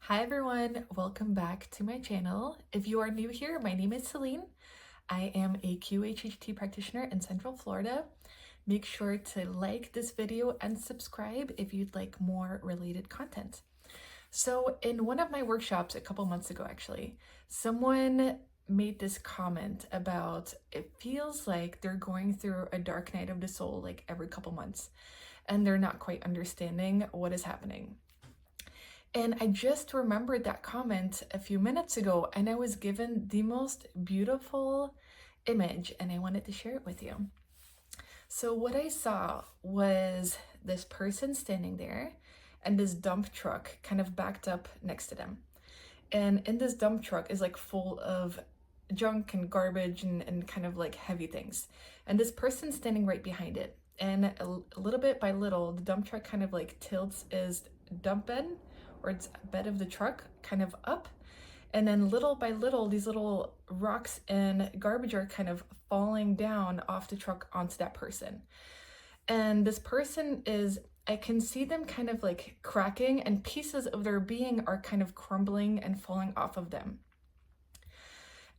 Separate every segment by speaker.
Speaker 1: Hi everyone, welcome back to my channel. If you are new here, my name is Celine. I am a QHHT practitioner in Central Florida. Make sure to like this video and subscribe if you'd like more related content. So in one of my workshops a couple months ago actually, someone made this comment about it feels like they're going through a dark night of the soul like every couple months and they're not quite understanding what is happening. And I just remembered that comment a few minutes ago, and I was given the most beautiful image, and I wanted to share it with you. So, what I saw was this person standing there, and this dump truck kind of backed up next to them. And in this dump truck is like full of junk and garbage and kind of like heavy things. And this person standing right behind it. And a little bit by little, the dump truck kind of like tilts its dump bed or its bed of the truck kind of up. And then little by little, these little rocks and garbage are kind of falling down off the truck onto that person. And this person I can see them kind of like cracking, and pieces of their being are kind of crumbling and falling off of them.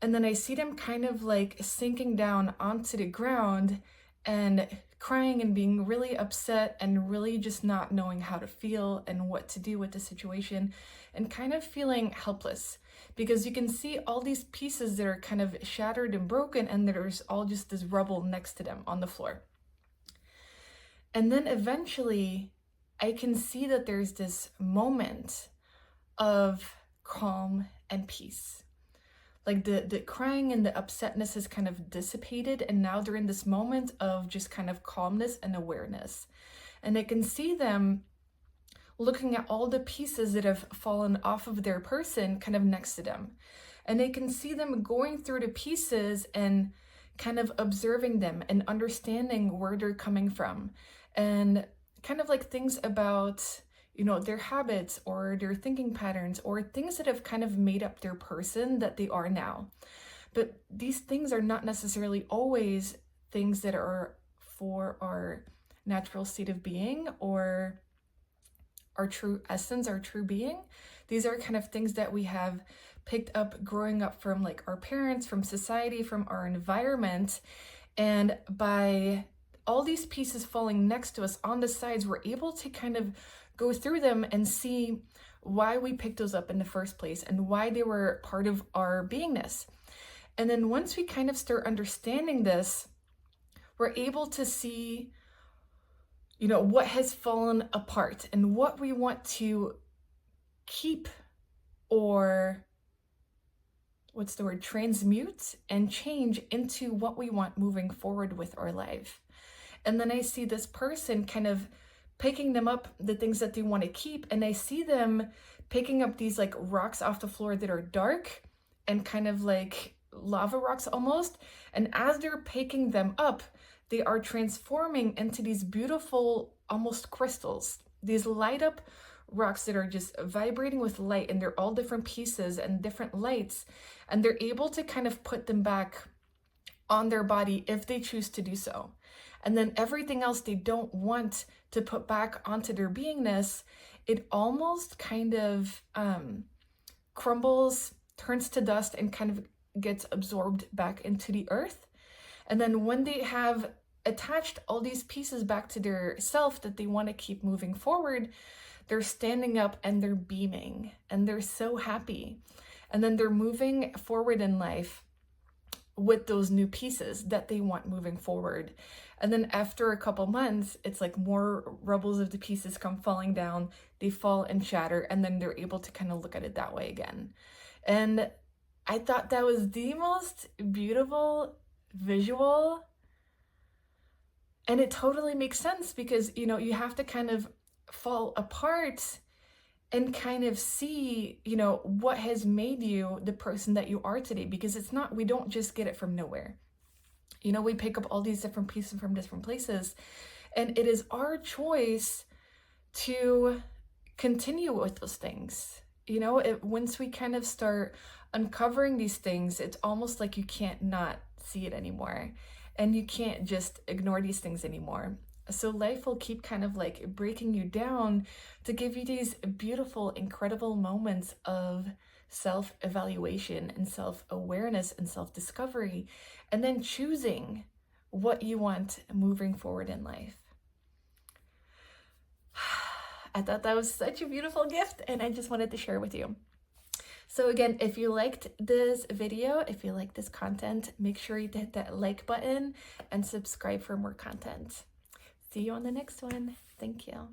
Speaker 1: And then I see them kind of like sinking down onto the ground and crying and being really upset and really just not knowing how to feel and what to do with the situation and kind of feeling helpless, because you can see all these pieces that are kind of shattered and broken, and there's all just this rubble next to them on the floor. And then eventually I can see that there's this moment of calm and peace. Like the crying and the upsetness has kind of dissipated, and now they're in this moment of just kind of calmness and awareness. And I can see them looking at all the pieces that have fallen off of their person kind of next to them. And I can see them going through the pieces and kind of observing them and understanding where they're coming from, and kind of like things about their habits or their thinking patterns or things that have kind of made up their person that they are now. But these things are not necessarily always things that are for our natural state of being or our true essence, our true being. These are kind of things that we have picked up growing up from like our parents, from society, from our environment. And by all these pieces falling next to us on the sides, we're able to kind of go through them and see why we picked those up in the first place and why they were part of our beingness. And then once we kind of start understanding this, we're able to see, what has fallen apart and what we want to keep, or transmute and change into what we want moving forward with our life. And then I see this person kind of picking them up, the things that they want to keep, and I see them picking up these like rocks off the floor that are dark and kind of like lava rocks almost. And as they're picking them up, they are transforming into these beautiful, almost crystals, these light up rocks that are just vibrating with light, and they're all different pieces and different lights, and they're able to kind of put them back on their body if they choose to do so. And then everything else they don't want to put back onto their beingness, it almost kind of crumbles, turns to dust, and kind of gets absorbed back into the earth. And then when they have attached all these pieces back to their self that they want to keep moving forward, they're standing up and they're beaming and they're so happy. And then they're moving forward in life with those new pieces that they want moving forward. And then after a couple months, it's like more rubbles of the pieces come falling down, they fall and shatter, and then they're able to kind of look at it that way again. And I thought that was the most beautiful visual. And it totally makes sense because, you have to kind of fall apart and kind of see, what has made you the person that you are today, because we don't just get it from nowhere. We pick up all these different pieces from different places, and it is our choice to continue with those things. Once we kind of start uncovering these things, it's almost like you can't not see it anymore, and you can't just ignore these things anymore. So life will keep kind of like breaking you down to give you these beautiful, incredible moments of self-evaluation and self-awareness and self-discovery, and then choosing what you want moving forward in life. I thought that was such a beautiful gift, and I just wanted to share with you. So again, if you liked this video, if you like this content, make sure you hit that like button and subscribe for more content. See you on the next one. Thank you.